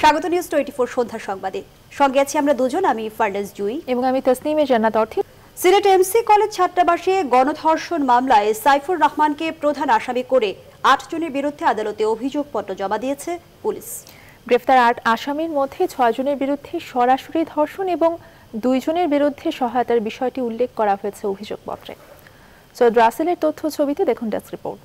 স্বাগত নিউজ 24 সন্ধ্যা সংবাদে। সঙ্গে আছি আমরা দুজন, আমি ফারনাজ জুই এবং আমি তাসনিমে জান্নাত অর্থী। সিলেট এমসি কলেজ ছাত্রাবাসে গণধর্ষণ মামলায় সাইফুর রহমানকে প্রধান আসামি করে ৮ জনের বিরুদ্ধে আদালতে অভিযোগপত্র জমা দিয়েছে পুলিশ। গ্রেফতার ৮ আসামির মধ্যে ৬ জনের বিরুদ্ধে সরাসরি ধর্ষণ এবং ২ জনের বিরুদ্ধে সহায়তার বিষয়টি উল্লেখ করা হয়েছে অভিযোগপত্রে। সৈয়দ রাসেলের তথ্য ছবিতে দেখুন ডেস্ক রিপোর্ট।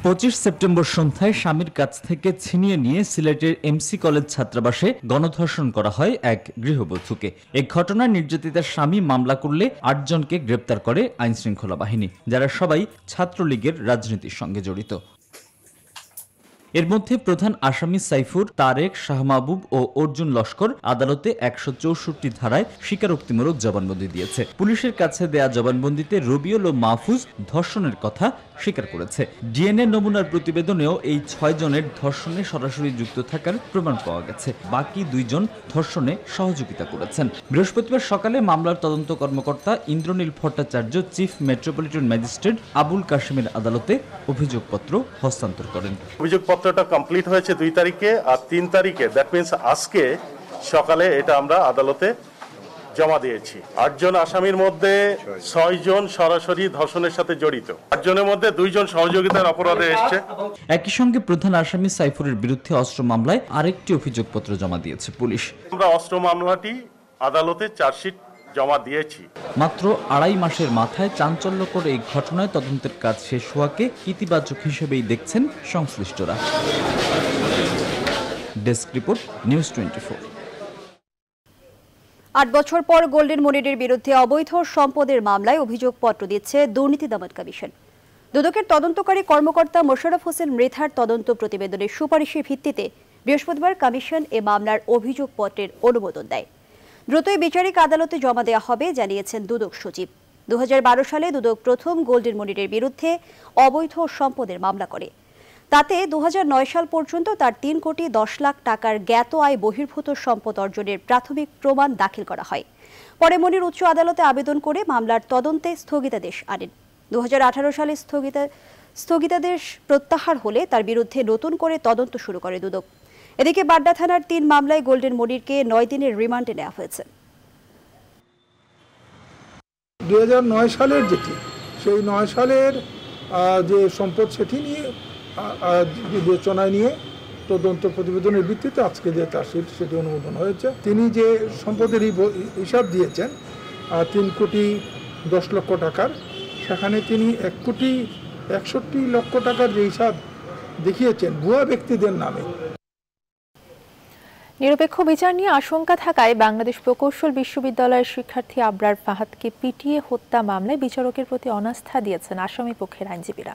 ২৫ সেপ্টেম্বর সন্ধ্যায় স্বামীর কাছ থেকে ছিনিয়ে নিয়ে সিলেটের এমসি কলেজ ছাত্রাবাসে গণধর্ষণ করা হয় এক গৃহবধূকে। এই ঘটনায় নির্যাতিতার স্বামী মামলা করলে ৮ জনকে গ্রেপ্তার করে আইনশৃঙ্খলা বাহিনী, যারা সবাই ছাত্রলীগের রাজনীতির সঙ্গে জড়িত। এর মধ্যে প্রধান আসামি সাইফুর, তারেক, শাহ মাহবুব ও অর্জুন লস্কর আদালতে ১৬৪ ধারায় স্বীকারোক্তিমূলক জবানবন্দি দিয়েছে। পুলিশের কাছে দেয়া জবানবন্দিতে রবিউল ও মাহফুজ ধর্ষণের কথা স্বীকার করেছে। ডিএনএ নমুনার প্রতিবেদনেও এই ৬ জনের ধর্ষণে সরাসরি যুক্ত থাকার প্রমাণ পাওয়া গেছে। বাকি ২ জন ধর্ষণে সহযোগিতা করেছেন। বৃহস্পতিবার সকালে মামলার তদন্ত কর্মকর্তা Indranil Bhattacharya chief metropolitan magistrate Abul কাশেমের আদালতে অভিযোগপত্র হস্তান্তর করেন। অভিযোগপত্রটা কমপ্লিট হয়েছে ২ তারিখে, আর ৩ তারিখে দ্যাট মিনস আজকে সকালে এটা আমরা আদালতে জমা দিয়েছি। ৮ জন আসামির মধ্যে ৬ জন সরাসরি ধর্ষণের সাথে জড়িত, ৮ জনের মধ্যে ২ জন সহযোগিতার অপরাধে এসেছে। একই সঙ্গে প্রধান আসামি সাইফুরের বিরুদ্ধে অস্ত্র মামলায় আরেকটি অভিযোগপত্র জমা দিয়েছে পুলিশ। আমরা অস্ত্র মামলাটি আদালতে চার্জশিট জমা দিয়েছি। মাত্র ২.৫ মাসের মাথায় চাঞ্চল্যকর এই ঘটনায় তদন্তের কাজ শেষ হওয়াকে ইতিবাচক হিসেবেই দেখছেন সংশ্লিষ্টরা। Desk report, news 24। ৮ বছর পর গোল্ডেন মনিরের বিরুদ্ধে অবৈধ সম্পদের মামলায় অভিযোগপত্র দিচ্ছে দুর্নীতি দমন কমিশন। দুদকের তদন্তকারী কর্মকর্তা মোশাররফ হোসেন মৃধার তদন্ত প্রতিবেদনের সুপারিশের ভিত্তিতে বৃহস্পতিবার কমিশন এ মামলার অভিযোগপত্রের অনুমোদন দেয়। দ্রুতই বিচারিক আদালতে জমা দেওয়া হবে জানিয়েছেন দুদক সচিব। ২০১২ সালে দুদক প্রথম গোল্ডেন মনিরের বিরুদ্ধে অবৈধ সম্পদের মামলা করে। তাতে ২০০৯ সাল পর্যন্ত তার ৩ কোটি ১০ লাখ টাকার জ্ঞাত আয় বহির্ভূত সম্পদ অর্জনের প্রাথমিক প্রমাণ দাখিল করা হয়। পরে মনির উচ্চ আদালতে আবেদন করে মামলার তদন্তে স্থগিতাদেশ আনেন। ২০১৮ সালে স্থগিতাদেশ প্রত্যাহার হলে তার বিরুদ্ধে নতুন করে তদন্ত শুরু করে দুদক। এদিকে বাড্ডা থানার ৩ মামলায় গোল্ডেন মনিরকে ৯ দিনের রিমান্ডে নেওয়া হয়েছে। ২০০৯ সালের সেই ৯ সালের যে সম্পদ সেটি নিয়ে বিবেচনায় নিয়ে তদন্ত প্রতিবেদনের ভিত্তিতে আজকে যে চার্জশিট সেটি অনুমোদন হয়েছে। তিনি যে সম্পদের হিসাব দিয়েছেন ৩ কোটি ১০ লক্ষ টাকার, সেখানে তিনি ১ কোটি ৬১ লক্ষ টাকার যে হিসাব দেখিয়েছেন ভুয়া ব্যক্তিদের নামে। নিরপেক্ষ বিচার নিয়ে আশঙ্কা থাকায় বাংলাদেশ প্রকৌশল বিশ্ববিদ্যালয়ের শিক্ষার্থী আবরার ফাহাদকে পিটিয়ে হত্যা মামলায় বিচারকের প্রতি অনাস্থা দিয়েছেন আসামি পক্ষের আইনজীবীরা।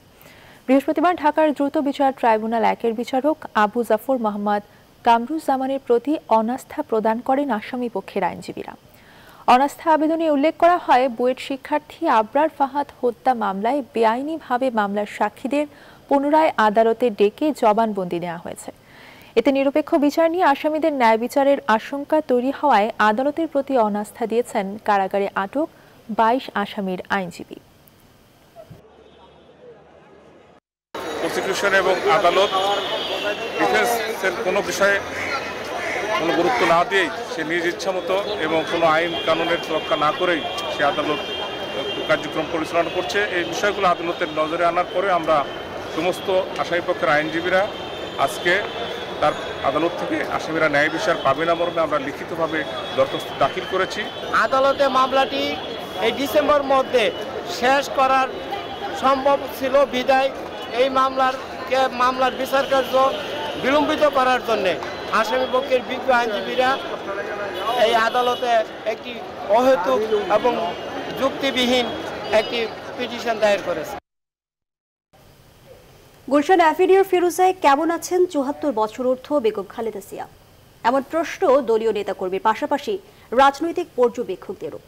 বৃহস্পতিবার ঢাকার দ্রুত বিচার ট্রাইব্যুনাল ১-এর বিচারক আবু জাফর মোহাম্মদ কামরুজ্জামানের প্রতি অনাস্থা প্রদান করেন আসামি পক্ষের আইনজীবীরা। অনাস্থা আবেদনে উল্লেখ করা হয়, বুয়েট শিক্ষার্থী আবরার ফাহাদ হত্যা মামলায় বেআইনিভাবে মামলার সাক্ষীদের পুনরায় আদালতে ডেকে জবানবন্দি নেওয়া হয়েছে। এতে নিরপেক্ষ বিচার নিয়ে আসামিদের ন্যায় বিচারের আশঙ্কা তৈরি হওয়ায় আদালতের প্রতি অনাস্থা দিয়েছেন কারাগারে আটক ২২ আসামির আইনজীবী। প্রসিকিউশন এবং আদালত ডিফেন্সের কোনো বিষয়ে কোনো গুরুত্ব না দিয়েই সে নিজ ইচ্ছা মতো এবং কোনো আইন কানুনের তোয়াক্কা না করেই সে আদালত কার্যক্রম পরিচালনা করছে। এই বিষয়গুলো আদালতের নজরে আনার পরে আমরা সমস্ত আসামিপক্ষের আইনজীবীরা আজকে তার আদালত থেকে আসামিরা ন্যায় বিচার পাবে না মর্মে আমরা লিখিতভাবে দরখাস্ত দাখিল করেছি। আদালতে মামলাটি এই ডিসেম্বর মধ্যে শেষ করার সম্ভব ছিল বিদায় এই মামলার বিচার কার্য বিলম্বিত করার জন্য আসামি পক্ষের বিজ্ঞ আইনজীবীরা এই আদালতে একটি অহেতুক এবং যুক্তিবিহীন একটি পিটিশন দায়ের করেছে। গুলশান অ্যাভিনিউর ফিরোজায় কেমন আছেন ৭৪ বছর ঊর্ধ্ব বেগম খালেদা জিয়া? এমন প্রশ্ন দলীয় নেতাকর্মীর পাশাপাশি রাজনৈতিক পর্যবেক্ষকদেরও।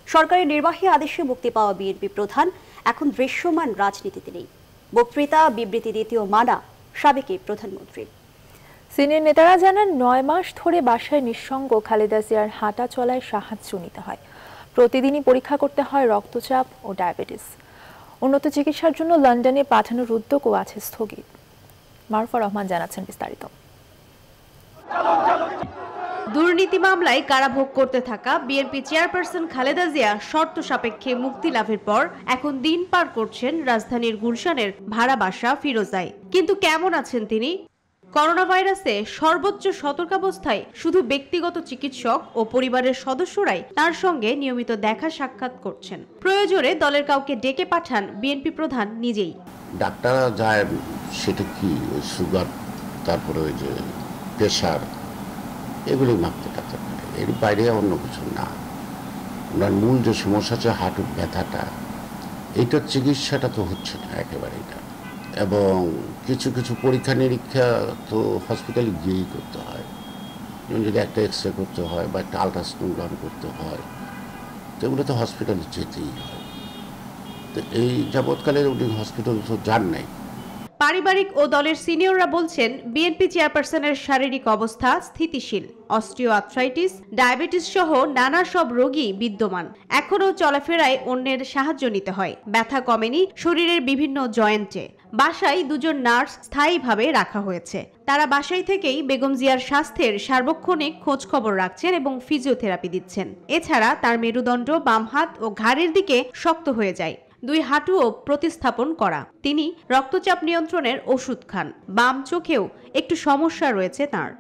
সরকারি নির্বাহী আদেশে মুক্তি পাওয়া বিএনপি প্রধান এখন দৃশ্যমান রাজনীতিতে নেই। বক্তৃতা বিবৃতি দ্বিতীয় মানা সাবেক প্রধানমন্ত্রী। সিনিয়র নেতারা জানান, ৯ মাস ধরে বাসায় নিঃসঙ্গ খালেদা জিয়ার হাঁটা চলায় সাহায্য নিতে হয়। প্রতিদিনই পরীক্ষা করতে হয় রক্তচাপ ও ডায়াবেটিস। উন্নত চিকিৎসার জন্য লন্ডনে পাঠানোর উদ্যোগও আছে স্থগিত। মারুফা রহমান জানাচ্ছেন বিস্তারিত। দুর্নীতি মামলায় কারাভোগ করতে থাকা বিএনপি চেয়ারপারসন খালেদা জিয়া শর্ত সাপেক্ষে মুক্তি লাভের পর এখন দিন পার করছেন রাজধানীর গুলশানের ভাড়া বাসা ফিরোজায়। কিন্তু কেমন আছেন তিনি? করোনা ভাইরাসে সর্বোচ্চ সতর্কাবস্থায় শুধু ব্যক্তিগত চিকিৎসক ও পরিবারের সদস্যরাই তার সঙ্গে নিয়মিত দেখা সাক্ষাৎ করছেন। প্রয়োজনে দলের কাউকে ডেকে পাঠান বিএনপি প্রধান নিজেই। ডাক্তাররা যায় সেটা কি সুগার, তারপরে ওই যে প্রেশার, এগুলি মাপতে টাকতে পারে, এর বাইরে অন্য কিছু না। ওনার মূল যে সমস্যা আছে হাঁটুর ব্যথাটা, এইটার চিকিৎসাটা তো হচ্ছে না একেবারে এটা। এবং কিছু কিছু পরীক্ষা নিরীক্ষা তো হসপিটালে গিয়েই করতে হয়, যেমন যদি একটা এক্সরে করতে হয় বা একটা আলট্রাসোনোগ্রাম করতে হয়, তো এগুলো তো হসপিটালে যেতেই হয়। তো এই যাবৎকালে উনি হসপিটাল তো যান নাই। পারিবারিক ও দলের সিনিয়ররা বলছেন বিএনপি চেয়ারপারসনের শারীরিক অবস্থা স্থিতিশীল। অস্টিও আর্থ্রাইটিস, ডায়াবেটিস সহ নানা সব রোগী বিদ্যমান। এখনও চলাফেরায় অন্যের সাহায্য নিতে হয়। ব্যথা কমেনি শরীরের বিভিন্ন জয়েন্টে। বাসায় দুজন নার্স স্থায়ীভাবে রাখা হয়েছে। তারা বাসায় থেকেই বেগম জিয়ার স্বাস্থ্যের সার্বক্ষণিক খোঁজ খবর রাখছেন এবং ফিজিওথেরাপি দিচ্ছেন। এছাড়া তার মেরুদণ্ড, বাম হাত ও ঘাড়ের দিকে শক্ত হয়ে যায়। 2 হাঁটুও প্রতিস্থাপন করা। তিনি রক্তচাপ নিয়ন্ত্রণের ওষুধ খান। বাম চোখেও একটু সমস্যা রয়েছে তার।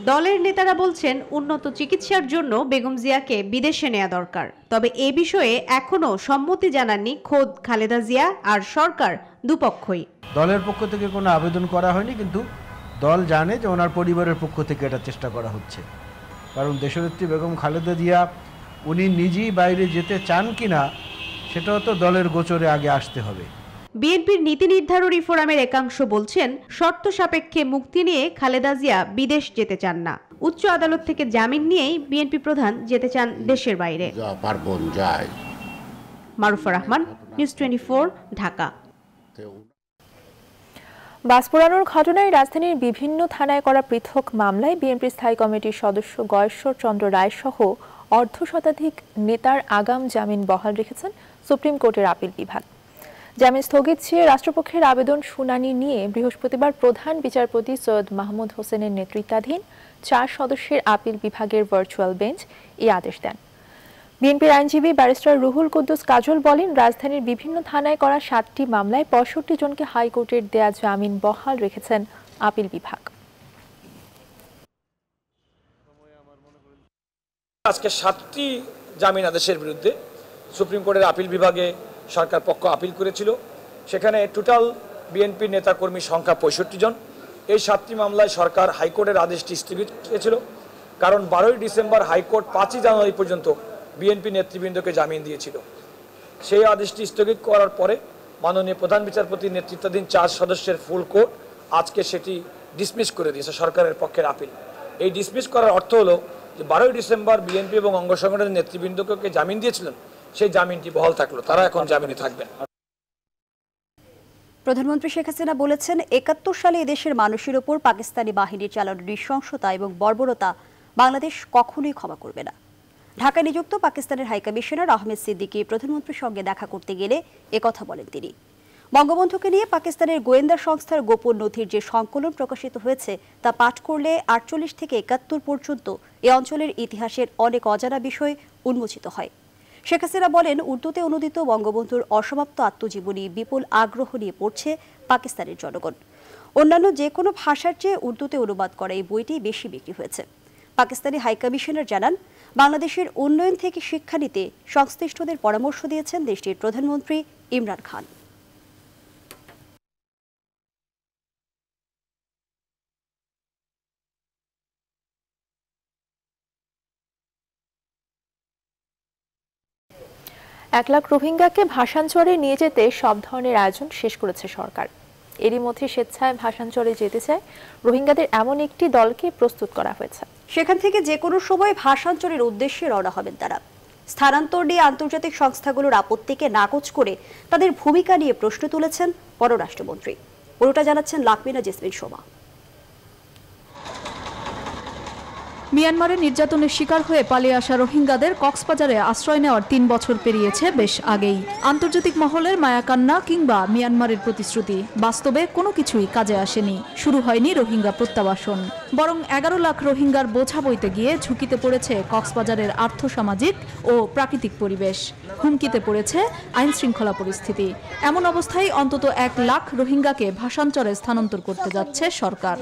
দলের নেতারা বলছেন উন্নত চিকিৎসার জন্য বেগম জিয়াকে বিদেশে নেওয়া দরকার। তবে এ বিষয়ে এখনো সম্মতি জানাননি খোদ খালেদা জিয়া আর সরকার দুপক্ষই। দলের পক্ষ থেকে কোনো আবেদন করা হয়নি, কিন্তু দল জানে যে ওনার পরিবারের পক্ষ থেকে এটা চেষ্টা করা হচ্ছে। কারণ দেশনেত্রী বেগম খালেদা জিয়া উনি নিজেই বাইরে যেতে চান কিনা সেটাও তো দলের গোচরে আগে আসতে হবে। বিএনপির নীতি নির্ধারণী ফোরামের একাংশ বলছেন শর্ত সাপেক্ষে মুক্তি নিয়ে খালেদা জিয়া বিদেশ যেতে চান না। উচ্চ আদালত থেকে জামিন নিয়েই বিএনপি প্রধান যেতে চান দেশের বাইরে। মারুফা রহমান, নিউজ 24, ঢাকা। বাস পোড়ানোর ঘটনায় রাজধানীর বিভিন্ন থানায় করা পৃথক মামলায় বিএনপি স্থায়ী কমিটির সদস্য গয়েশ্বর চন্দ্র রায় সহ অর্ধশতাধিক নেতার আগাম জামিন বহাল রেখেছেন সুপ্রিম কোর্টের আপিল বিভাগ। জামিন স্থগিত চেয়ে রাষ্ট্রপক্ষের আবেদন শুনানি নিয়ে বৃহস্পতিবার প্রধান বিচারপতি সৈয়দ মাহমুদ হোসেনের নেতৃত্বাধীন 4 সদস্যের আপিল বিভাগের ভার্চুয়াল বেঞ্চ এই আদেশ দেন। বিএনপির আইনজীবী ব্যারিস্টার রুহুল কুদ্দুস কাজল বলেন, রাজধানীর বিভিন্ন থানায় করা 7টি মামলায় 65 জনকে হাইকোর্টের দেয়া জামিন বহাল রেখেছেন আপিল বিভাগ। আজকে 7টি জামিন আদেশের বিরুদ্ধে সুপ্রিম কোর্টের আপিল বিভাগে সরকার পক্ষ আপিল করেছিল। সেখানে টোটাল বিএনপির নেতাকর্মী সংখ্যা 65 জন। এই 7টি মামলায় সরকার হাইকোর্টের আদেশটি স্থগিত করেছিল, কারণ 12 ডিসেম্বর হাইকোর্ট 5 জানুয়ারি পর্যন্ত বিএনপি নেতৃবৃন্দকে জামিন দিয়েছিল। সেই আদেশটি স্থগিত করার পরে মাননীয় প্রধান বিচারপতির নেতৃত্বাধীন 4 সদস্যের ফুল কোর্ট আজকে সেটি ডিসমিস করে দিয়েছে সরকারের পক্ষের আপিল। এই ডিসমিস করার অর্থ হলো যে 12 ডিসেম্বর বিএনপি এবং অঙ্গ সংগঠনের নেতৃবৃন্দকে জামিন দিয়েছিলেন, সেই জামিনটি বহাল থাকলো, তারা এখন জামিনে থাকবেন। প্রধানমন্ত্রী শেখ হাসিনা বলেছেন, 71 সালে এদেশের মানুষের উপর পাকিস্তানি বাহিনীর চালানো নৃশংসতা এবং বর্বরতা বাংলাদেশ কখনোই ক্ষমা করবে না। ঢাকায় নিযুক্ত পাকিস্তানের হাইকমিশনার আহমেদ সিদ্দিকী প্রধানমন্ত্রীর সঙ্গে দেখা করতে গেলে একথা বলেন তিনি। বঙ্গবন্ধুকে নিয়ে পাকিস্তানের গোয়েন্দা সংস্থার গোপন নথির যে সংকলন প্রকাশিত হয়েছে তা পাঠ করলে 48 থেকে 71 পর্যন্ত এ অঞ্চলের ইতিহাসের অনেক অজানা বিষয় উন্মোচিত হয়। শেখ হাসিনা বলেন, উর্দুতে অনুদিত বঙ্গবন্ধুর অসমাপ্ত আত্মজীবনী বিপুল আগ্রহ নিয়ে পড়ছে পাকিস্তানের জনগণ। অন্যান্য যে কোনো ভাষার চেয়ে উর্দুতে অনুবাদ করা এই বইটি বেশি বিক্রি হয়েছে। পাকিস্তানি হাইকমিশনার জানান, বাংলাদেশের উন্নয়ন থেকে শিক্ষা নিতে সংশ্লিষ্টদের পরামর্শ দিয়েছেন দেশটির প্রধানমন্ত্রী ইমরান খান। এক লাখ রোহিঙ্গাকে ভাসানচরে নিয়ে যেতে সব ধরনের আয়োজন শেষ করেছে সরকার। এরই মধ্যে স্বেচ্ছায় ভাসানচরে যেতে চায় রোহিঙ্গাদের এমন একটি দলকে প্রস্তুত করা হয়েছে। সেখান থেকে যে কোনো সময় ভাসানচরের উদ্দেশ্যে রওনা হবেন তারা। স্থানান্তর নিয়ে আন্তর্জাতিক সংস্থাগুলোর আপত্তিকে নাকচ করে তাদের ভূমিকা নিয়ে প্রশ্ন তুলেছেন পররাষ্ট্রমন্ত্রী। পুরোটা জানাচ্ছেন লাকমিনা জেসমিন শোভা। মিয়ানমারে নির্যাতনের শিকার হয়ে পালিয়ে আসা রোহিঙ্গাদের কক্সবাজারে আশ্রয় নেওয়ার ৩ বছর পেরিয়েছে বেশ আগেই। আন্তর্জাতিক মহলের মায়াকান্না কিংবা মিয়ানমারের প্রতিশ্রুতি, বাস্তবে কোনো কিছুই কাজে আসেনি। শুরু হয়নি রোহিঙ্গা প্রত্যাবাসন, বরং ১১ লাখ রোহিঙ্গার বোঝা বইতে গিয়ে ঝুঁকিতে পড়েছে কক্সবাজারের আর্থসামাজিক ও প্রাকৃতিক পরিবেশ। হুমকিতে পড়েছে আইন শৃঙ্খলা পরিস্থিতি। এমন অবস্থায় অন্তত ১ লাখ রোহিঙ্গাকে ভাষান্তরে স্থানান্তর করতে যাচ্ছে সরকার।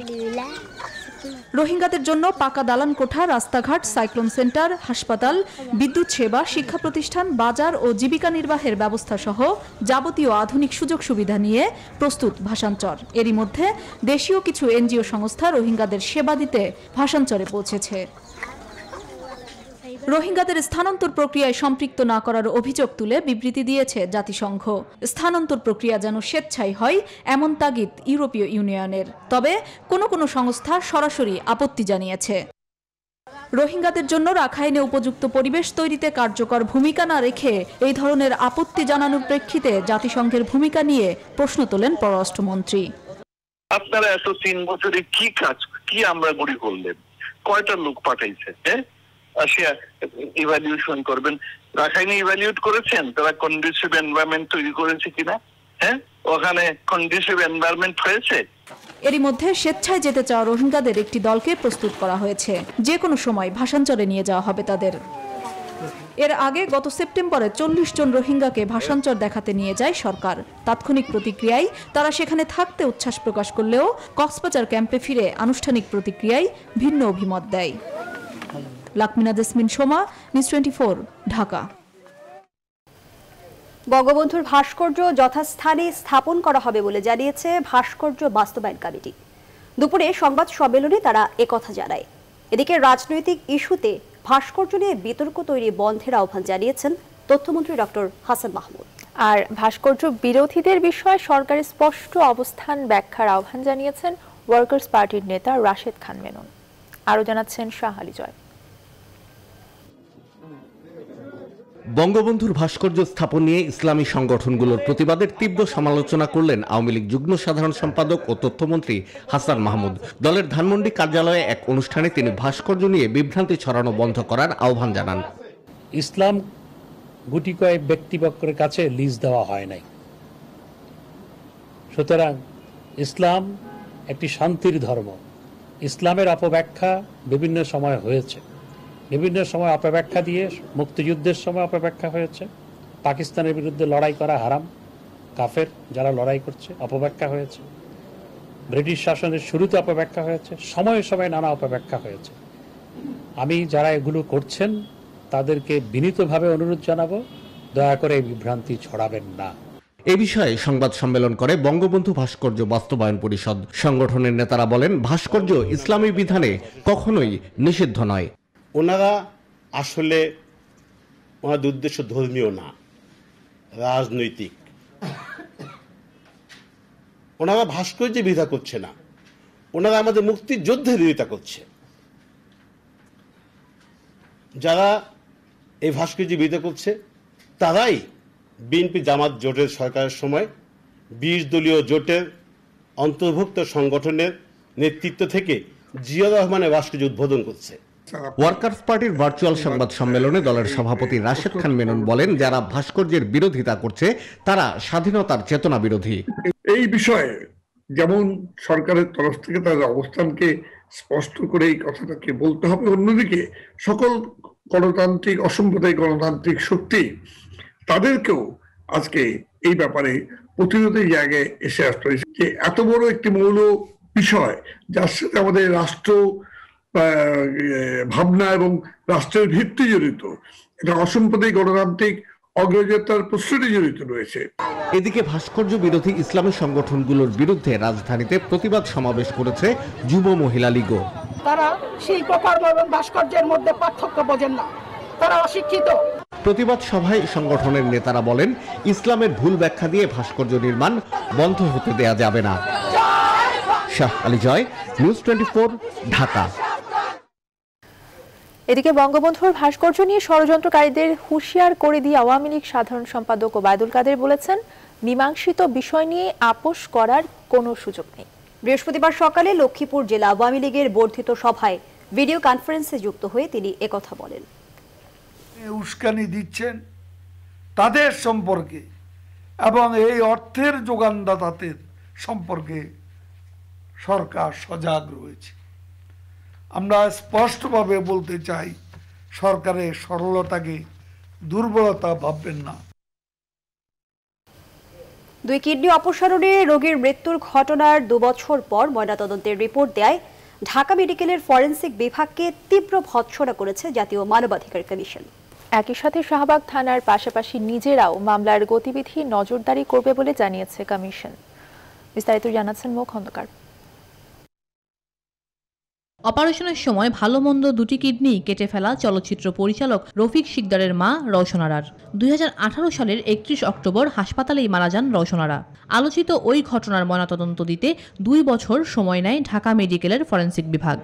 রোহিঙ্গাদের জন্য পাকা দালান কোঠা, রাস্তাঘাট, সাইক্লোন সেন্টার, হাসপাতাল, বিদ্যুৎ সেবা, শিক্ষা প্রতিষ্ঠান, বাজার ও জীবিকা নির্বাহের ব্যবস্থা সহ যাবতীয় আধুনিক সুযোগ সুবিধা নিয়ে প্রস্তুত ভাষান্তর। এরই মধ্যে দেশীয় কিছু এনজিও সংস্থা রোহিঙ্গাদের সেবা দিতে ভাষান্তরে পৌঁছেছে। রোহিঙ্গাদের স্থানান্তর প্রক্রিয়ায় সম্পৃক্ত না করার অভিযোগ তুলে বিবৃতি দিয়েছে জাতিসংঘ। স্থানান্তর প্রক্রিয়া যেন স্বেচ্ছায় হয় এমন তাগিদ ইউরোপীয় ইউনিয়নের। তবে কোনো সংস্থা সরাসরি আপত্তি জানিয়েছে। রোহিঙ্গাদের জন্য রাখাইনে উপযুক্ত পরিবেশ তৈরিতে কার্যকর ভূমিকা না রেখে এই ধরনের আপত্তি জানানোর প্রেক্ষিতে জাতিসংঘের ভূমিকা নিয়ে প্রশ্ন তোলেন পররাষ্ট্রমন্ত্রী। আপনারা এত ৩ বছরে কি আমরা গড়ি করলেন? কয়টা লোক পাঠাইছে? আসিয়া ইভ্যালুয়েশন করবেন। রাখাইনে ইভ্যালুয়েট করেছেন তারা কন্ডিসিভ এনভায়রনমেন্ট তৈরি করেছে কিনা? ওখানে কন্ডিসিভ এনভায়রনমেন্ট হয়েছে? এরই মধ্যে স্বেচ্ছায় যেতে চাওয়া রোহিঙ্গাদের একটি দলকে প্রস্তুত করা হয়েছে। যে কোনো সময় ভাষান্তরে নিয়ে যাওয়া হবে তাদের। এর আগে গত সেপ্টেম্বরে ৪০ জন রোহিঙ্গাকে ভাষান্তর দেখাতে নিয়ে যায় সরকার। তাৎক্ষণিক প্রতিক্রিয়ায় তারা সেখানে থাকতে উচ্ছ্বাস প্রকাশ করলেও কক্সবাজার ক্যাম্পে ফিরে আনুষ্ঠানিক প্রতিক্রিয়ায় ভিন্ন অভিমত দেয়। লাকমিনা জেসমিন সোমা, নিউজ 24, ঢাকা। বঙ্গবন্ধুর ভাস্কর্য যথাস্থানে স্থাপন করা হবে বলে জানিয়েছে ভাস্কর্য বাস্তবায়ন কমিটি। দুপুরে সংবাদ সম্মেলনে তারা একথা জানায়। এদিকে রাজনৈতিক ইস্যুতে ভাস্কর্য নিয়ে বিতর্ক তৈরি বন্ধের আহ্বান জানিয়েছেন তথ্যমন্ত্রী ডক্টর হাসান মাহমুদ। আর ভাস্কর্য বিরোধীদের বিষয়ে সরকারের স্পষ্ট অবস্থান ব্যাখ্যার আহ্বান জানিয়েছেন ওয়ার্কার্স পার্টির নেতা রাশেদ খান মেনন। আরও জানাচ্ছেন শাহ আলী জয়। বঙ্গবন্ধুর ভাস্কর্য স্থাপন নিয়ে ইসলামী সংগঠনগুলোর প্রতিবাদের তীব্র সমালোচনা করলেন আওয়ামী লীগ যুগ্ম সাধারণ সম্পাদক ও তথ্যমন্ত্রী হাসান মাহমুদ। দলের ধানমন্ডি কার্যালয়ে এক অনুষ্ঠানে তিনি ভাস্কর্য নিয়ে বিভ্রান্তি ছড়ানো বন্ধ করার আহ্বান জানান। ইসলাম গুটি কয়েক ব্যক্তিপক্ষের কাছে লিজ দেওয়া হয় নাই, সুতরাং ইসলাম একটি শান্তির ধর্ম। ইসলামের অপব্যাখ্যা বিভিন্ন সময় হয়েছে, বিভিন্ন সময় অপব্যাখ্যা দিয়ে মুক্তিযুদ্ধের সময় অপব্যাখ্যা হয়েছে, পাকিস্তানের বিরুদ্ধে লড়াই করা হারাম, কাফের যারা লড়াই করছে অপব্যাখ্যা হয়েছে, ব্রিটিশ শাসনের শুরুতে অপব্যাখ্যা হয়েছে, সময়ে সময়ে নানা অপব্যাখ্যা হয়েছে। আমি যারা এগুলো করছেন তাদেরকে বিনীতভাবে অনুরোধ জানাবো, দয়া করে এই বিভ্রান্তি ছড়াবেন না। এ বিষয়ে সংবাদ সম্মেলন করে বঙ্গবন্ধু ভাস্কর্য বাস্তবায়ন পরিষদ। সংগঠনের নেতারা বলেন, ভাস্কর্য ইসলামী বিধানে কখনোই নিষিদ্ধ নয়। ওনারা আসলে ওনাদের উদ্দেশ্য ধর্মীয় না, রাজনৈতিক। ওনারা ভাস্কর্যের বিরোধিতা করছে না, ওনারা আমাদের মুক্তিযুদ্ধের বিরোধিতা করছে। যারা এই ভাস্কর্যের বিরোধিতা করছে তারাই বিএনপি জামাত জোটের সরকারের সময় 20 দলীয় জোটের অন্তর্ভুক্ত সংগঠনের নেতৃত্ব থেকে জিয়া রহমানের ভাস্কর্য উদ্বোধন করছে। ওয়ার্কার্স পার্টির ভার্চুয়াল সংবাদ সম্মেলনে দলের সভাপতি রাশেদ খান মেনন বলেন, যারা ভাস্কর্যের বিরোধিতা করছে তারা স্বাধীনতার চেতনা বিরোধী। এই বিষয়ে যেমন সরকারের তরফ থেকে তাদের অবস্থানকে স্পষ্ট করে এই কথাটাকে বলতে হবে, অন্যদিকে সকল গণতান্ত্রিক অসাম্প্রদায়িক গণতান্ত্রিক শক্তি তাদেরকেও আজকে এই ব্যাপারে প্রতিরোধের জায়গায় এসে আসতে হয়েছে যে এত বড় একটি মৌল বিষয় যার সাথে আমাদের রাষ্ট্র ভাবনা এবং রাষ্ট্রের ভিত্তি জড়িত, এটা অসাম্প্রদায়িক গণতান্ত্রিক অগ্রযাত্রার প্রশ্নটি জড়িত রয়েছে। এদিকে ভাস্কর্য বিরোধী ইসলামী সংগঠনগুলোর বিরুদ্ধে রাজধানীতে প্রতিবাদ সমাবেশ করেছে যুব মহিলা লীগও। তারা শিল্পকর্ম এবং ভাস্কর্যের মধ্যে পার্থক্য বোঝেন না, তারা অশিক্ষিত। প্রতিবাদ সভায় সংগঠনের নেতারা বলেন, ইসলামের ভুল ব্যাখ্যা দিয়ে ভাস্কর্য নির্মাণ বন্ধ হতে দেয়া যাবে না। শাহ আলী জয়, নিউজ 24, ঢাকা। এদিকে বঙ্গবন্ধুর ভাস্কর্য নিয়ে ষড়যন্ত্রকারীদের হুঁশিয়ার করে দিয়ে আওয়ামী লীগ সাধারণ সম্পাদক ওবায়দুল কাদের বলেছেন, মীমাংসিত বিষয় নিয়ে আপোষ করার কোনো সুযোগ নেই। বৃহস্পতিবার সকালে লক্ষ্মীপুর জেলা আওয়ামী লীগের বর্ধিত সভায় ভিডিও কনফারেন্সে যুক্ত হয়ে তিনি একথা বলেন। উস্কানি দিচ্ছেন তাদের সম্পর্কে এবং এই অর্থের যোগানদাতাদের সম্পর্কে সরকার সজাগ রয়েছে। আমরা স্পষ্টভাবে বলতে চাই, সরকারের সরলতাকে দুর্বলতা ভাববেন না। 2 কিডনি অপসারণে রোগীর মৃত্যুর ঘটনার 2 বছর পর ময়নাতদন্তের রিপোর্ট দেয় ঢাকা মেডিকেলের ফরেনসিক বিভাগকে তীব্র ভৎসনা করেছে জাতীয় মানবাধিকার কমিশন। একই সাথে শাহবাগ থানার পাশাপাশি নিজেরাও মামলার গতিবিধি নজরদারি করবে বলে জানিয়েছে কমিশন। বিস্তারিত জানাচ্ছেন মো খন্দকার। অপারেশনের সময় ভালো মন্দ 2টি কিডনি কেটে ফেলা চলচ্চিত্র পরিচালক রফিক শিকদারের মা রওশন আরার 2018 সালের 31 অক্টোবর হাসপাতালেই মারা যান রওশন আরা। আলোচিত ওই ঘটনার ময়নাতদন্ত দিতে 2 বছর সময় নেয় ঢাকা মেডিকেলের ফরেনসিক বিভাগ।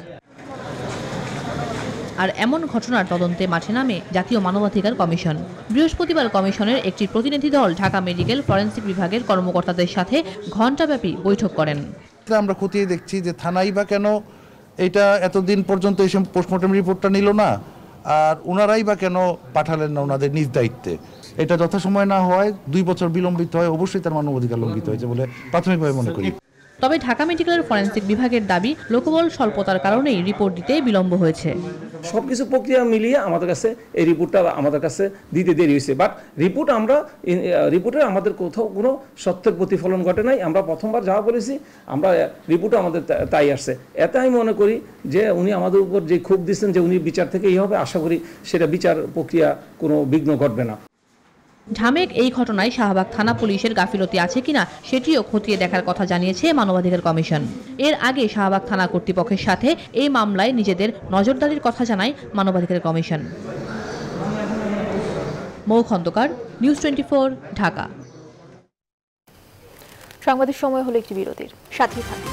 আর এমন ঘটনার তদন্তে মাঠে নামে জাতীয় মানবাধিকার কমিশন। বৃহস্পতিবার কমিশনের একটি প্রতিনিধি দল ঢাকা মেডিকেল ফরেনসিক বিভাগের কর্মকর্তাদের সাথে ঘণ্টাব্যাপী বৈঠক করেন। আমরা খতিয়ে দেখছি যে থানাই বা কেন এটা এতদিন পর্যন্ত এই পোস্টমর্টম রিপোর্টটা নিল না, আর ওনারাই বা কেন পাঠালেন না ওনাদের নিজ দায়িত্বে। এটা যথাসময় না হয় 2 বছর বিলম্বিত হয়, অবশ্যই তার মানবাধিকার লঙ্ঘিত হয়েছে বলে প্রাথমিকভাবে মনে করি। তবে ঢাকা মেডিকেলের ফরেনসিক বিভাগের দাবি লোকবল স্বল্পতার কারণেই রিপোর্ট দিতে বিলম্ব হয়েছে। সবকিছু প্রক্রিয়া মিলিয়ে আমাদের কাছে এই রিপোর্টটা আমাদের কাছে দিতে দেরি হয়েছে। বাট রিপোর্টে আমাদের কোথাও কোনো সত্যের প্রতিফলন ঘটে নাই। আমরা প্রথমবার যা বলেছি আমরা রিপোর্টে আমাদের তাই আসছে। এতে আমি মনে করি যে উনি আমাদের উপর যে ক্ষোভ দিচ্ছেন যে উনি বিচার থেকে এই হবে, আশা করি সেটা বিচার প্রক্রিয়া কোনো বিঘ্ন ঘটবে না। ঢামেক এই ঘটনায় শাহবাগ থানা পুলিশের গাফিলতি আছে কিনা সেটিও খতিয়ে দেখার কথা জানিয়েছে মানবাধিকার কমিশন। এর আগে শাহবাগ থানা কর্তৃপক্ষের সাথে এই মামলায় নিজেদের নজরদারির কথা জানায় মানবাধিকার কমিশন। মৌ খন্দকার, নিউজ 24, ঢাকা। সংবাদের সময় হলো একটি বিরতির। সাথে থাকুন।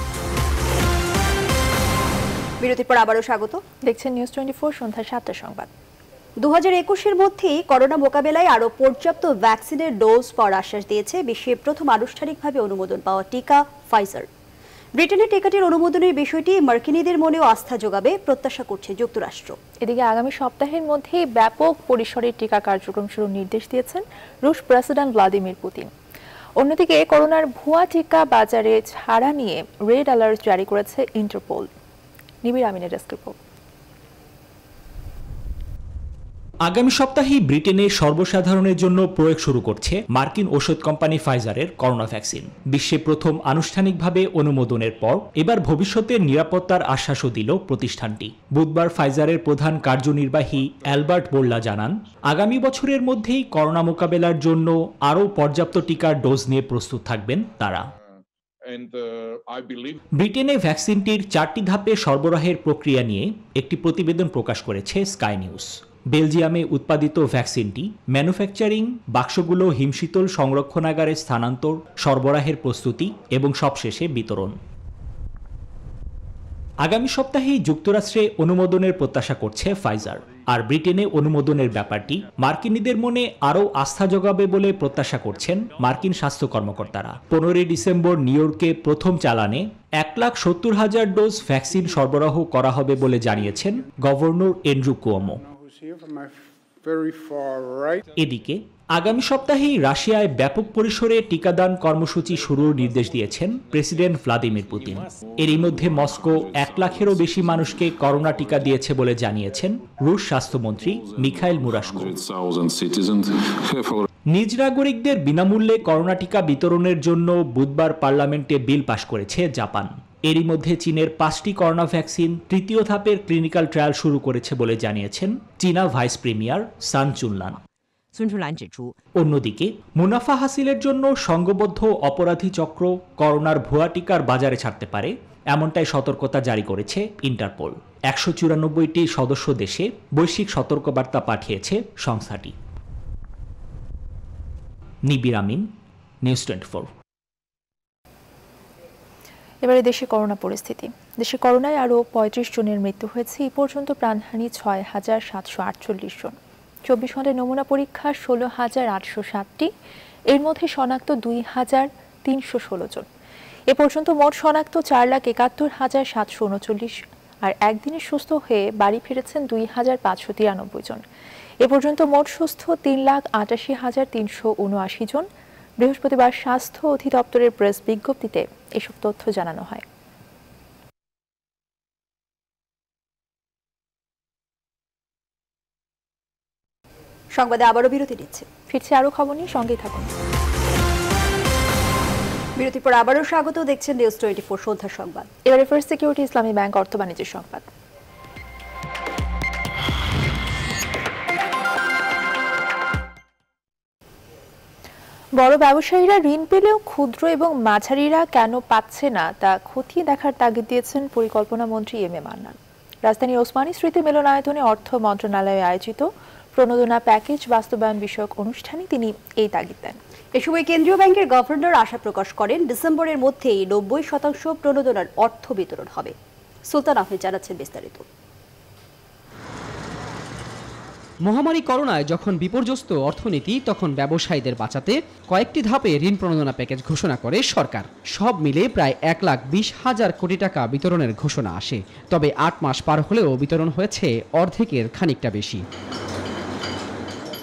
বিরতির পর আবারও স্বাগত। দেখছেন নিউজ 24 সন্ধ্যা 7টার সংবাদ। 2021-এর মধ্যেই করোনা মোকাবেলায় আরও পর্যাপ্ত ভ্যাকসিনের ডোজ পাওয়ার আশ্বাস দিয়েছে বিশ্বের প্রথম আনুষ্ঠানিকভাবে অনুমোদন পাওয়া টিকা ফাইজার। ব্রিটেনের টিকাটির অনুমোদনের বিষয়টি মার্কিনীদের মনেও আস্থা যোগাবে প্রত্যাশা করছে যুক্তরাষ্ট্র। এদিকে আগামী সপ্তাহের মধ্যেই ব্যাপক পরিসরে টিকা কার্যক্রম শুরুর নির্দেশ দিয়েছেন রুশ প্রেসিডেন্ট ভ্লাদিমির পুতিন। অন্যদিকে করোনার ভুয়া টিকা বাজারে ছাড়া নিয়ে রেড অ্যালার্ট জারি করেছে ইন্টারপোল। নিবিড় আমিনের ডেস্ক রিপোর্ট। আগামী সপ্তাহেই ব্রিটেনে সর্বসাধারণের জন্য প্রয়োগ শুরু করছে মার্কিন ওষুধ কোম্পানি ফাইজারের করোনা ভ্যাকসিন। বিশ্বে প্রথম আনুষ্ঠানিকভাবে অনুমোদনের পর এবার ভবিষ্যতের নিরাপত্তার আশ্বাসও দিল প্রতিষ্ঠানটি। বুধবার ফাইজারের প্রধান কার্যনির্বাহী অ্যালবার্ট বোল্লা জানান, আগামী বছরের মধ্যেই করোনা মোকাবেলার জন্য আরও পর্যাপ্ত টিকার ডোজ নিয়ে প্রস্তুত থাকবেন তারা। ব্রিটেনে ভ্যাকসিনটির 4টি ধাপে সরবরাহের প্রক্রিয়া নিয়ে একটি প্রতিবেদন প্রকাশ করেছে স্কাই নিউজ। বেলজিয়ামে উৎপাদিত ভ্যাকসিনটি ম্যানুফ্যাকচারিং, বাক্সগুলো হিমশীতল সংরক্ষণাগারে স্থানান্তর, সরবরাহের প্রস্তুতি এবং সবশেষে বিতরণ। আগামী সপ্তাহেই যুক্তরাষ্ট্রে অনুমোদনের প্রত্যাশা করছে ফাইজার। আর ব্রিটেনে অনুমোদনের ব্যাপারটি মার্কিনীদের মনে আরও আস্থা যোগাবে বলে প্রত্যাশা করছেন মার্কিন স্বাস্থ্য কর্মকর্তারা। 15 ডিসেম্বর নিউ ইয়র্কে প্রথম চালানে 1,70,000 ডোজ ভ্যাকসিন সরবরাহ করা হবে বলে জানিয়েছেন গভর্নর এন্ড্রু কুয়োমো। এদিকে আগামী সপ্তাহেই রাশিয়ায় ব্যাপক পরিসরে টিকাদান কর্মসূচি শুরুর নির্দেশ দিয়েছেন প্রেসিডেন্ট ভ্লাদিমির পুতিন। এরই মধ্যে মস্কো 1 লাখেরও বেশি মানুষকে করোনা টিকা দিয়েছে বলে জানিয়েছেন রুশ স্বাস্থ্যমন্ত্রী মিখাইল মুরাশকো। নিজ নাগরিকদের বিনামূল্যে করোনা টিকা বিতরণের জন্য বুধবার পার্লামেন্টে বিল পাশ করেছে জাপান। এরই মধ্যে চীনের 5টি করোনা ভ্যাকসিন তৃতীয় ধাপের ক্লিনিক্যাল ট্রায়াল শুরু করেছে বলে জানিয়েছেন চীনা ভাইস প্রিমিয়ার সান চুনলান। অন্যদিকে মুনাফা হাসিলের জন্য সংঘবদ্ধ অপরাধী চক্র করোনার ভুয়া টিকার বাজারে ছাড়তে পারে, এমনটাই সতর্কতা জারি করেছে ইন্টারপোল। 194টি সদস্য দেশে বৈশ্বিক সতর্কবার্তা পাঠিয়েছে সংস্থাটি। নিবিড় আমিন, নিউজ 24। এবারে দেশে করোনা পরিস্থিতি। দেশে করোনায় আরও 35 জনের মৃত্যু হয়েছে। এই পর্যন্ত প্রাণহানি 6,748 জন। 24 ঘন্টায় নমুনা পরীক্ষা 16,807টি। এর মধ্যে শনাক্ত 2,316 জন। এ পর্যন্ত মোট শনাক্ত 4,71,739 আর একদিনে সুস্থ হয়ে বাড়ি ফিরেছেন 2,593 জন। এ পর্যন্ত মোট সুস্থ 3,88,379 জন। বৃহস্পতিবার স্বাস্থ্য অধিদপ্তরের প্রেস বিজ্ঞপ্তিতে এসব তথ্য জানানো হয়। সংবাদে আবারও বিরতি নিচ্ছে, ফিরছে আরো খবর নিয়ে, সঙ্গেই থাকুন। বিরতির পর আবারও স্বাগত, দেখছেন নিউজ 24 সন্ধ্যার সংবাদ। এবারে ফার্স্ট সিকিউরিটি ইসলামী ব্যাংক অর্থ বাণিজ্যের সংবাদ। বড় ব্যবসায়ীরা ঋণ পেলেও ক্ষুদ্র এবং মাঝারিরা কেন পাচ্ছে না তা খতিয়ে দেখার তাগিদ দিয়েছেন পরিকল্পনা মন্ত্রী এম এ মান্নান। রাজধানীর ওসমানী স্মৃতি মিলনায়তনে অর্থ মন্ত্রণালয়ে আয়োজিত প্রণোদনা প্যাকেজ বাস্তবায়ন বিষয়ক অনুষ্ঠানে তিনি এই তাগিদ দেন। এ সময় কেন্দ্রীয় ব্যাংকের গভর্নর আশা প্রকাশ করেন, ডিসেম্বরের মধ্যেই 90% প্রণোদনার অর্থ বিতরণ হবে। সুলতান আহমেদ জানাচ্ছেন বিস্তারিত। মহামারী করোনায় যখন বিপর্যস্ত অর্থনীতি, তখন ব্যবসায়ীদের বাঁচাতে কয়েকটি ধাপে ঋণ প্রণোদনা প্যাকেজ ঘোষণা করে সরকার। সব মিলে প্রায় 1,20,000 কোটি টাকা বিতরণের ঘোষণা আসে। তবে 8 মাস পার হলেও বিতরণ হয়েছে অর্ধেকের খানিকটা বেশি।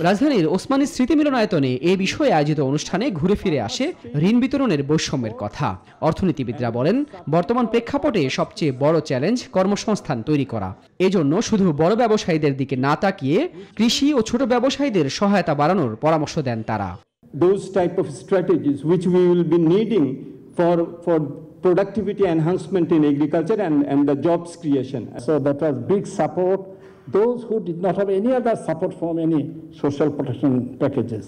রাজধানীর ওসমানী স্মৃতি মিলনায়তনে এ বিষয়ে আয়োজিত অনুষ্ঠানে ঘুরে ফিরে আসে ঋণ বিতরণের বৈষম্যের কথা। অর্থনীতিবিদরা বলেন, বর্তমান প্রেক্ষাপটে সবচেয়ে বড় চ্যালেঞ্জ কর্মসংস্থান তৈরি করা। এজন্য শুধু বড় ব্যবসায়ীদের দিকে না তাকিয়ে কৃষি ও ছোট ব্যবসায়ীদের সহায়তা বাড়ানোর পরামর্শ দেন তারা। Those type of strategies which we will be needing for productivity enhancement in agriculture and the jobs creation. So that was big support. Those who did not have any other support from any social protection packages.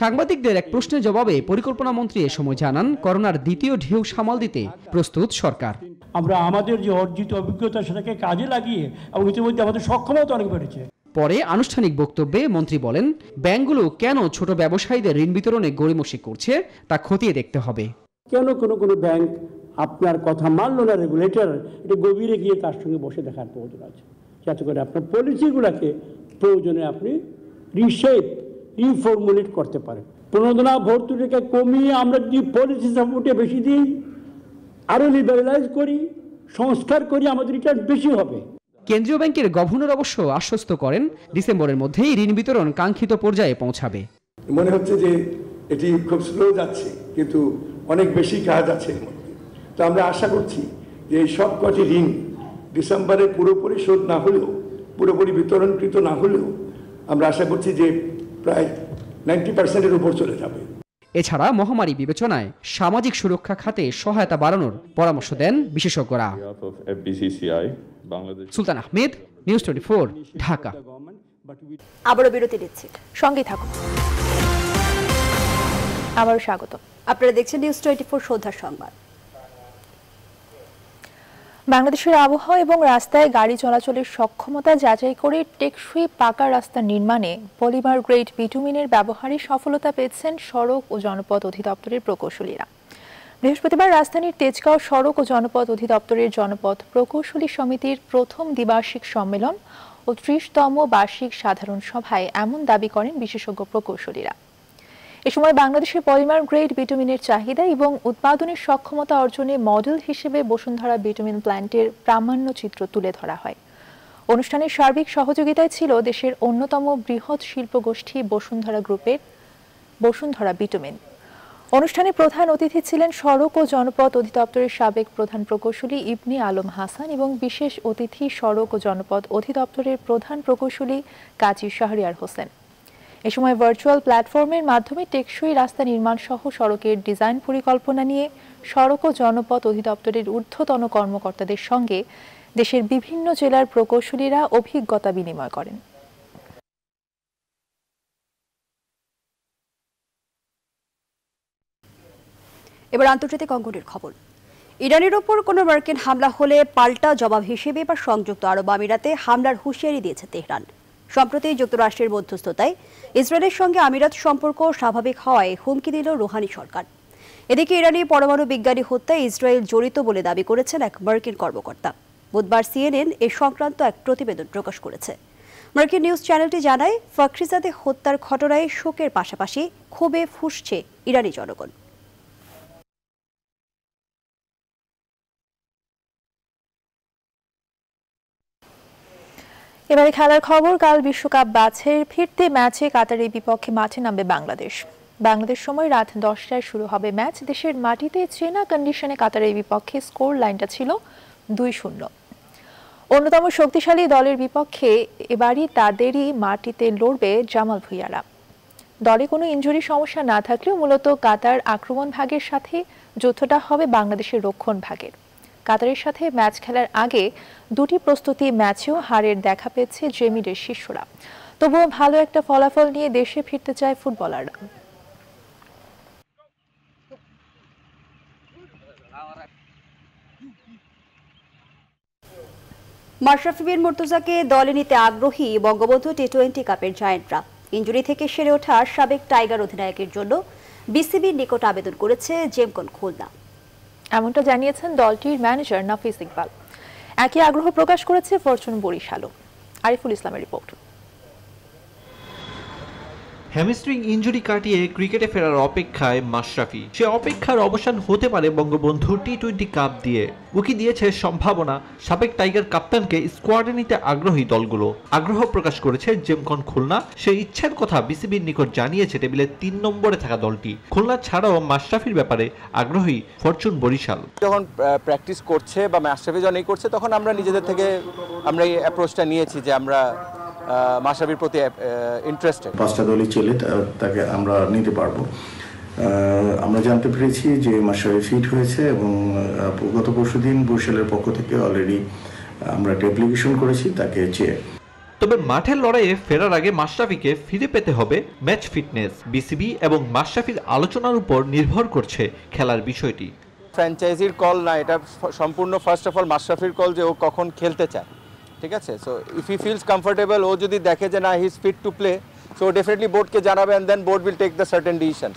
সাংবাদিকদের এক প্রশ্নের জবাবে পরিকল্পনা মন্ত্রী এ সময় জানান, করোনার দ্বিতীয় ঢেউ সামাল দিতে প্রস্তুত সরকার। আমরা আমাদের যে অর্জিত অভিজ্ঞতা সেটাকে কাজে লাগিয়ে এবং ইতিমধ্যে আমাদের সক্ষমতা অনেক বেড়েছে। পরে আনুষ্ঠানিক বক্তব্যে মন্ত্রী বলেন, ব্যাংকগুলো কেন ছোট ব্যবসায়ীদের ঋণ বিতরণে গড়িমসি করছে তা খতিয়ে দেখতে হবে। কেন কোনো ব্যাংক আপনার কথা মানল না, রেগুলেটর, এটা গভীরে গিয়ে তার সঙ্গে বসে দেখার প্রয়োজন আছে, যাতে করে আপনার পলিসিগুলোকে প্রয়োজনে আপনি রিশেপ রিফর্মুলেট করতে পারেন। প্রণোদনা ভর্তুকিকে কমিয়ে আমরা যদি পলিসি সাপোর্টে বেশি দিই, আরো লিবারেলাইজ করি, সংস্কার করি, আমাদের রিটার্ন বেশি হবে। কেন্দ্রীয় ব্যাংকের গভর্নর অবশ্য আশ্বস্ত করেন, ডিসেম্বরের মধ্যেই ঋণ বিতরণ কাঙ্ক্ষিত পর্যায়ে পৌঁছাবে। মনে হচ্ছে যে এটি খুব স্লো যাচ্ছে, কিন্তু অনেক বেশি কাজ আছে এর মধ্যে। তো আমরা আশা করছি যে এই সব কটি ঋণ ডিসেম্বরে পুরোপুরি শোধ না হলেও, পুরোপুরি বিতরণকৃত না হলেও, আমরা আশা করছি যে প্রায় 90%-এর উপর চলে যাবে। এছাড়া মহামারী বিবেচনায় সামাজিক সুরক্ষা খাতে সহায়তা বাড়ানোর পরামর্শ দেন বিশেষজ্ঞরা। সুলতান আহমেদ, নিউজ 24, ঢাকা। আবারও বিরতি দিচ্ছি, সঙ্গেই থাকুন। আবারও স্বাগত। আপনারা দেখছেন নিউজ 24 সন্ধ্যার সংবাদ। বাংলাদেশের আবহাওয়া এবং রাস্তায় গাড়ি চলাচলের সক্ষমতা যাচাই করে টেকসই পাকা রাস্তা নির্মাণে পলিমার গ্রেড বিটুমিনের ব্যবহারে সফলতা পেয়েছেন সড়ক ও জনপথ অধিদপ্তরের প্রকৌশলীরা। বৃহস্পতিবার রাজধানীর তেজগাঁও সড়ক ও জনপথ অধিদপ্তরের জনপথ প্রকৌশলী সমিতির প্রথম দ্বিবার্ষিক সম্মেলন ও 30তম বার্ষিক সাধারণ সভায় এমন দাবি করেন বিশেষজ্ঞ প্রকৌশলীরা। এ সময় বাংলাদেশের পলিমার গ্রেড বিটুমিনের চাহিদা এবং উৎপাদনের সক্ষমতা অর্জনে মডেল হিসেবে বসুন্ধরা বিটুমিন প্ল্যান্টের প্রামাণ্য চিত্র তুলে ধরা হয়। অনুষ্ঠানের সার্বিক সহযোগিতায় ছিল দেশের অন্যতম বৃহৎ শিল্পগোষ্ঠী বসুন্ধরা গ্রুপের বসুন্ধরা বিটুমিন। অনুষ্ঠানে প্রধান অতিথি ছিলেন সড়ক ও জনপথ অধিদপ্তরের সাবেক প্রধান প্রকৌশলী ইবনে আলম হাসান এবং বিশেষ অতিথি সড়ক ও জনপথ অধিদপ্তরের প্রধান প্রকৌশলী কাজী শাহরিয়ার হোসেন। এ সময় ভার্চুয়াল প্ল্যাটফর্মের মাধ্যমে টেকসই রাস্তা নির্মাণ সহ সড়কের ডিজাইন পরিকল্পনা নিয়ে সড়ক ও জনপথ অধিদপ্তরের ঊর্ধ্বতন কর্মকর্তাদের সঙ্গে দেশের বিভিন্ন জেলার প্রকৌশলীরা অভিজ্ঞতা বিনিময় করেন। এবার আন্তর্জাতিক অঙ্গনের খবর। ইরানের ওপর কোনো মার্কিন হামলা হলে পাল্টা জবাব হিসেবে বা সংযুক্ত আরব আমিরাতে হামলার হুঁশিয়ারি দিয়েছে তেহরান। সম্প্রতি যুক্তরাষ্ট্রের মধ্যস্থতায় ইসরায়েলের সঙ্গে আমিরাত সম্পর্ক স্বাভাবিক হওয়ায় হুমকি দিল রুহানি সরকার। এদিকে ইরানি পরমাণু বিজ্ঞানী হত্যায় ইসরায়েল জড়িত বলে দাবি করেছেন এক মার্কিন কর্মকর্তা। বুধবার CNN এ সংক্রান্ত এক প্রতিবেদন প্রকাশ করেছে। মার্কিন নিউজ চ্যানেলটি জানায়, ফাখরিজাদে হত্যার ঘটনায় শোকের পাশাপাশি ক্ষোভে ফুঁসছে ইরানি জনগণ। এবারে খেলার খবর। কাল বিশ্বকাপ বাছাইয়ের ফিরতি ম্যাচে কাতারের বিপক্ষে মাঠে নামবে বাংলাদেশ। বাংলাদেশ সময় রাত 10টায় শুরু হবে ম্যাচ। দেশের মাটিতে চেনা কন্ডিশনে কাতারের বিপক্ষে স্কোর লাইনটা ছিল 2-0। অন্যতম শক্তিশালী দলের বিপক্ষে এবারই তাদেরই মাটিতে লড়বে জামাল ভুঁইয়ারা। দলে কোনো ইনজুরি সমস্যা না থাকলেও মূলত কাতার আক্রমণ ভাগের সাথে যুদ্ধটা হবে বাংলাদেশের রক্ষণ ভাগের। কাতারের সাথে ম্যাচ খেলার আগে দুটি প্রস্তুতি ম্যাচেও হারের দেখা পেয়েছে জেমিরের শিষ্যরা। তবুও ভালো একটা ফলাফল নিয়ে দেশে ফিরতে চায় ফুটবলাররা। মাশরাফি বিন মুর্তজাকে দলে নিতে আগ্রহী বঙ্গবন্ধু টি-20 কাপের জায়ান্টরা। ইনজুরি থেকে সেরে ওঠা সাবেক টাইগার অধিনায়কের জন্য বিসিবির নিকট আবেদন করেছে জেমকন খুলনা। এমনটা জানিয়েছেন দলটির ম্যানেজার নাফিস ইকবাল। একই আগ্রহ প্রকাশ করেছে ফরচুন বরিশালও। আরিফুল ইসলামের রিপোর্ট। হ্যামস্ট্রিং ইনজুরি কাটিয়ে ক্রিকেটে ফেরার অপেক্ষায় মাশরাফি। সে অপেক্ষার অবসান হতে পারে বঙ্গবন্ধু টি-20 কাপ দিয়ে। উকি দিয়েছে সম্ভাবনা সাবেক টাইগার কাপ্তানকে স্কোয়াডে নিতে আগ্রহী দলগুলো। আগ্রহ প্রকাশ করেছে জেমকন খুলনা। সেই ইচ্ছার কথা বিসিবির নিকট জানিয়েছে টেবিলে 3 নম্বরে থাকা দলটি। খুলনা ছাড়াও মাশরাফির ব্যাপারে আগ্রহী ফরচুন বরিশাল। যখন প্র্যাকটিস করছে বা মাশরাফি যখন করছে তখন আমরা নিজেদের থেকে আমরা এই অ্যাপ্রোচটা নিয়েছি যে আমরা মাশরাফির প্রতি ইন্টারেস্টেড। 5টা দলই চলে তাকে আমরা নিতে পারবো। আমরা জানতে পেরেছি যে মাশরাফি ফিট হয়েছে এবং গত পরশুদিন বরিশালের পক্ষ থেকে অলরেডি আমরা একটা অ্যাপ্লিকেশন করেছি তাকে চেয়ে। তবে মাঠের লড়াইয়ে ফেরার আগে মাশরাফিকে ফিরে পেতে হবে ম্যাচ ফিটনেস। বিসিবি এবং মাশরাফির আলোচনার উপর নির্ভর করছে খেলার বিষয়টি। ফ্র্যাঞ্চাইজির কল না, এটা সম্পূর্ণ ফার্স্ট অফ অল মাশরাফির কল যে ও কখন খেলতে চায়। ঠিক আছে, so if he feels comfortable, ও যদি দেখে যে না he is fit to play, so definitely বোর্ডকে জানাবে and then board will take the certain decision.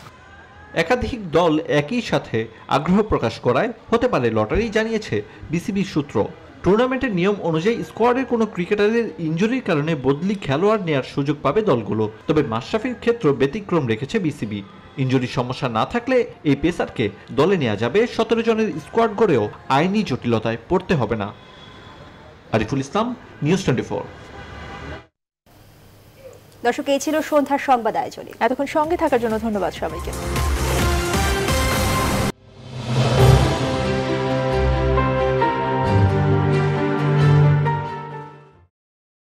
একাধিক দল একই সাথে আগ্রহ প্রকাশ করায় হতে পারে লটারি, জানিয়েছে বিসিবি সূত্র। টুর্নামেন্টের নিয়ম অনুযায়ী স্কোয়াডের কোনো ক্রিকেটারের ইনজুরির কারণে বদলি খেলোয়াড় নেওয়ার সুযোগ পাবে দলগুলো। তবে মাশরাফির ক্ষেত্রে ব্যতিক্রম রেখেছে বিসিবি। ইনজুরির সমস্যা না থাকলে এই পেসারকে দলে নেওয়া যাবে। 17 জনের স্কোয়াড গড়েও আইনি জটিলতায় পড়তে হবে না। আরিফুল ইসলাম, নিউজ 24। দর্শক, এই ছিল সন্ধ্যার সংবাদ আয়োজনে। এতক্ষণ সঙ্গে থাকার জন্য ধন্যবাদ সবাইকে।